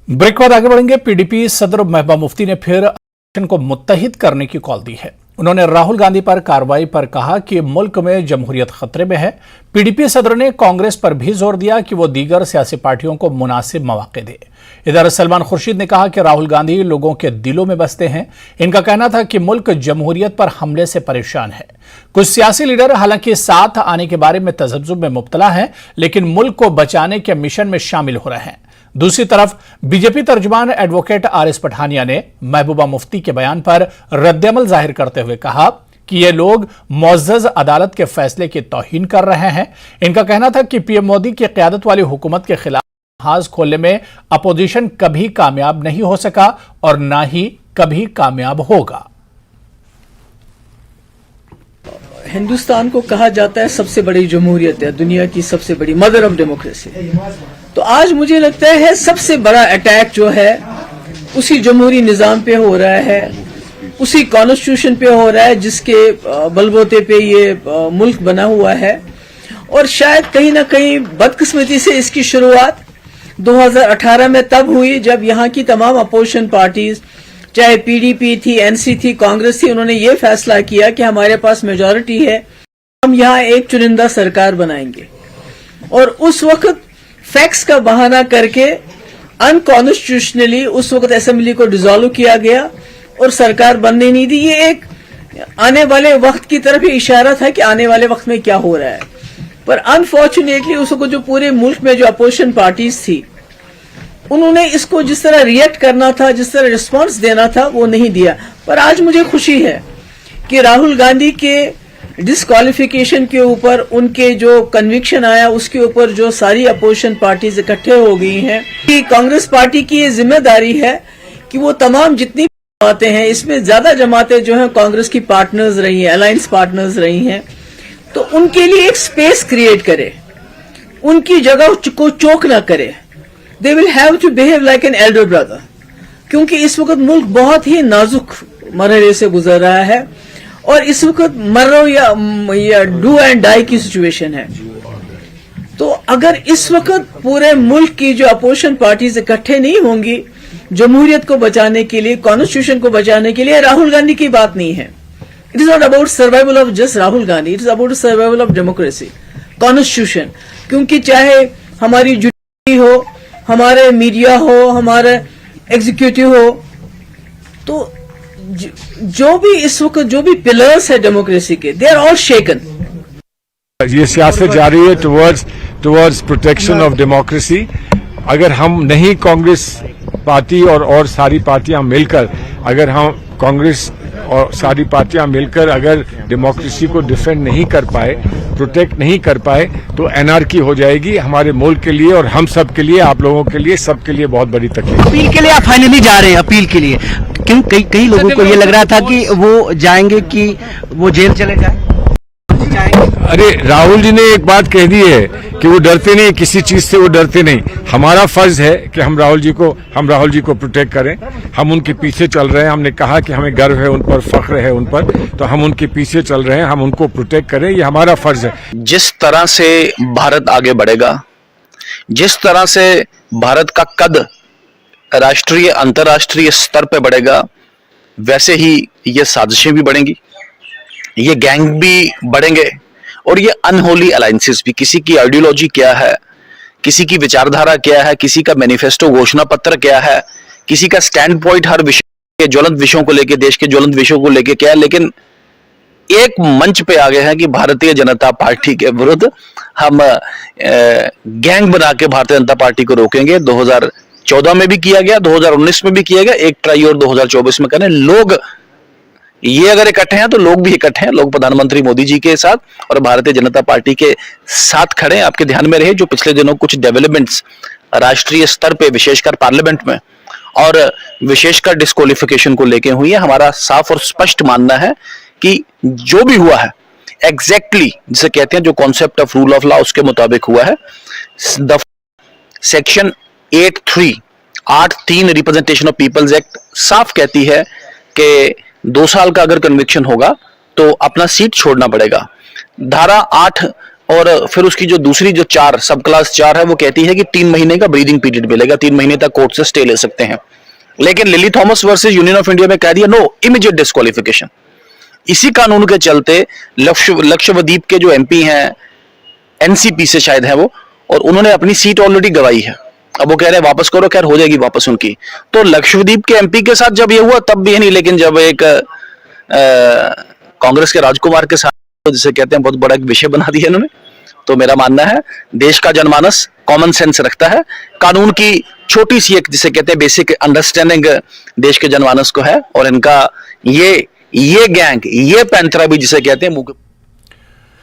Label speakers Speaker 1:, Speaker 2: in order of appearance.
Speaker 1: Break के बाद आगे बढ़ेंगे। पीडीपी सदर महबूबा मुफ्ती ने फिर को मुत्तहिद करने की कॉल दी है। उन्होंने राहुल गांधी पर कार्रवाई पर कहा कि मुल्क में जमहूरियत खतरे में है। पीडीपी सदर ने कांग्रेस पर भी जोर दिया कि वो दीगर सियासी पार्टियों को मुनासिब मौके दे। इधर सलमान खुर्शीद ने कहा कि राहुल गांधी लोगों के दिलों में बसते हैं। इनका कहना था कि मुल्क जमहूरियत पर हमले से परेशान है। कुछ सियासी लीडर हालांकि साथ आने के बारे में तजब्जुब में मुब्तला हैं, लेकिन मुल्क को बचाने के मिशन में शामिल हो रहे हैं। दूसरी तरफ बीजेपी तर्जुमान एडवोकेट आरएस पठानिया ने महबूबा मुफ्ती के बयान पर रद्दअमल जाहिर करते हुए कहा कि ये लोग मुअज़्ज़ज़ अदालत के फैसले की तौहीन कर रहे हैं। इनका कहना था कि पीएम मोदी की क़यादत वाली हुकूमत के खिलाफ जहाज खोलने में अपोजिशन कभी कामयाब नहीं हो सका और ना ही कभी कामयाब होगा।
Speaker 2: हिंदुस्तान को कहा जाता है सबसे बड़ी जमहूरियत है, दुनिया की सबसे बड़ी मदर ऑफ डेमोक्रेसी। तो आज मुझे लगता है सबसे बड़ा अटैक जो है उसी जमहूरी निजाम पे हो रहा है, उसी कॉन्स्टिट्यूशन पे हो रहा है जिसके बलबूते पे ये मुल्क बना हुआ है। और शायद कहीं ना कहीं बदकिस्मती से इसकी शुरुआत 2018 में तब हुई जब यहाँ की तमाम अपोजिशन पार्टीज, चाहे पीडीपी थी, एनसी थी, कांग्रेस थी, उन्होंने ये फैसला किया कि हमारे पास मेजॉरिटी है, हम यहाँ एक चुनिंदा सरकार बनाएंगे। और उस वक्त फैक्स का बहाना करके अनकॉन्स्टिट्यूशनली उस वक्त असेंबली को डिसॉल्व किया गया और सरकार बनने नहीं दी। ये एक आने वाले वक्त की तरफ ही इशारा था कि आने वाले वक्त में क्या हो रहा है। पर अनफॉर्चुनेटली उस वक्त जो पूरे मुल्क में जो अपोजिशन पार्टीज थी, उन्होंने इसको जिस तरह रिएक्ट करना था, जिस तरह रिस्पांस देना था, वो नहीं दिया। पर आज मुझे खुशी है कि राहुल गांधी के डिस्क्वालिफिकेशन के ऊपर उनके जो कन्विक्शन आया उसके ऊपर जो सारी अपोजिशन पार्टीज इकट्ठे हो गई हैं, कि कांग्रेस पार्टी की ये जिम्मेदारी है कि वो तमाम जितनी जमातें हैं, इसमें ज्यादा जमातें जो हैं कांग्रेस की पार्टनर्स रही हैं, अलायंस पार्टनर्स रही हैं, तो उनके लिए एक स्पेस क्रिएट करे, उनकी जगह को चोक ना करे। They will have to behave like an elder brother, क्योंकि इस वक्त मुल्क बहुत ही नाजुक मरहले से गुजर रहा है और इस वक्त मरो या डू एंड डाई की सिचुएशन है। तो अगर इस वक्त पूरे मुल्क की जो अपोजिशन पार्टीज इकट्ठे नहीं होंगी जमहूरियत को बचाने के लिए, कॉन्स्टिट्यूशन को बचाने के लिए, राहुल गांधी की बात नहीं है। It is not about survival of just Rahul Gandhi, it is about survival of democracy, constitution. क्योंकि चाहे हमारी जुडिशरी हो, हमारे मीडिया हो, हमारे एग्जीक्यूटिव हो, तो जो भी इस वक्त जो भी पिलर्स है डेमोक्रेसी के, दे आर ऑल शेकन।
Speaker 3: ये सियासत जारी है टुवर्ड्स प्रोटेक्शन ऑफ डेमोक्रेसी। अगर हम नहीं कांग्रेस पार्टी और सारी पार्टियां मिलकर, अगर हम कांग्रेस और सारी पार्टियां मिलकर अगर डेमोक्रेसी को डिफेंड नहीं कर पाए, प्रोटेक्ट नहीं कर पाए, तो एनार्की हो जाएगी हमारे मुल्क के लिए और हम सब के लिए, आप लोगों के लिए, सबके लिए बहुत बड़ी तकलीफ।
Speaker 4: अपील के लिए आप फाइनली जा रहे हैं, अपील के लिए? क्यों कई लोगों को ये लग रहा था कि वो जाएंगे, कि वो जेल चले जाए।
Speaker 3: अरे राहुल जी ने एक बात कह दी है कि वो डरते नहीं, किसी चीज से वो डरते नहीं। हमारा फर्ज है कि हम राहुल जी को प्रोटेक्ट करें। हम उनके पीछे चल रहे हैं। हमने कहा कि हमें गर्व है उन पर, फख्र है उन पर, तो हम उनके पीछे चल रहे हैं। हम उनको प्रोटेक्ट करें, ये हमारा फर्ज है।
Speaker 5: जिस तरह से भारत आगे बढ़ेगा, जिस तरह से भारत का कद राष्ट्रीय अंतर्राष्ट्रीय स्तर पे बढ़ेगा, वैसे ही ये साजिशें भी बढ़ेंगी, ये गैंग भी बढ़ेंगे और ये अनहोली अलायंसेस भी। किसी की आइडियोलॉजी क्या है, किसी की विचारधारा क्या है, किसी का मैनिफेस्टो घोषणा पत्र क्या है, किसी का स्टैंड पॉइंट हर विषय के ज्वलंत विषयों को लेकर, देश के ज्वलंत विषयों को लेकर क्या है, लेकिन एक मंच पे आ गए हैं कि भारतीय जनता पार्टी के विरुद्ध हम गैंग बना के भारतीय जनता पार्टी को रोकेंगे। 2014 में भी किया गया, 2019 में भी किया गया, एक ट्राई और 2024 में करें। लोग ये अगर इकट्ठे हैं तो लोग भी इकट्ठे हैं। लोग प्रधानमंत्री मोदी जी के साथ और भारतीय जनता पार्टी के साथ खड़े हैं। आपके ध्यान में रहे जो पिछले दिनों कुछ डेवलपमेंट्स राष्ट्रीय स्तर पे, विशेषकर पार्लियामेंट में और विशेषकर डिस्क्वालिफिकेशन को लेके हुई है, हमारा साफ और स्पष्ट मानना है कि जो भी हुआ है एग्जैक्टली जिसे कहते हैं जो concept of rule of law, उसके मुताबिक हुआ है। Section 8(3) representation of people's act साफ कहती है कि 2 साल का अगर कन्विक्शन होगा तो अपना सीट छोड़ना पड़ेगा। धारा 8 और फिर उसकी जो दूसरी जो 4 सब क्लास 4 है वो कहती है कि 3 महीने का ब्रीदिंग पीरियड मिलेगा, 3 महीने तक कोर्ट से स्टे ले सकते हैं। लेकिन lily Thomas versus union of India में कह दिया नो इमीडिएट डिस्क्वालिफिकेशन। इसी कानून के चलते लक्षद्वीप के जो एमपी हैं, एनसीपी से शायद है वो, और उन्होंने अपनी सीट ऑलरेडी गवाई है। अब वो कह रहे हैं वापस करो, खैर हो जाएगी वापस उनकी। तो लक्षद्वीप के एमपी के साथ जब ये हुआ तब भी नहीं, लेकिन जब एक कांग्रेस के राजकुमार के साथ, जिसे कहते हैं बहुत बड़ा एक विषय बना दिया इन्होंने। तो मेरा मानना है देश का जनमानस कॉमन सेंस रखता है, कानून की छोटी सी एक जिसे कहते हैं बेसिक अंडरस्टैंडिंग देश के जनमानस को है, और इनका ये गैंग, ये पैंतरा भी जिसे कहते हैं मुंह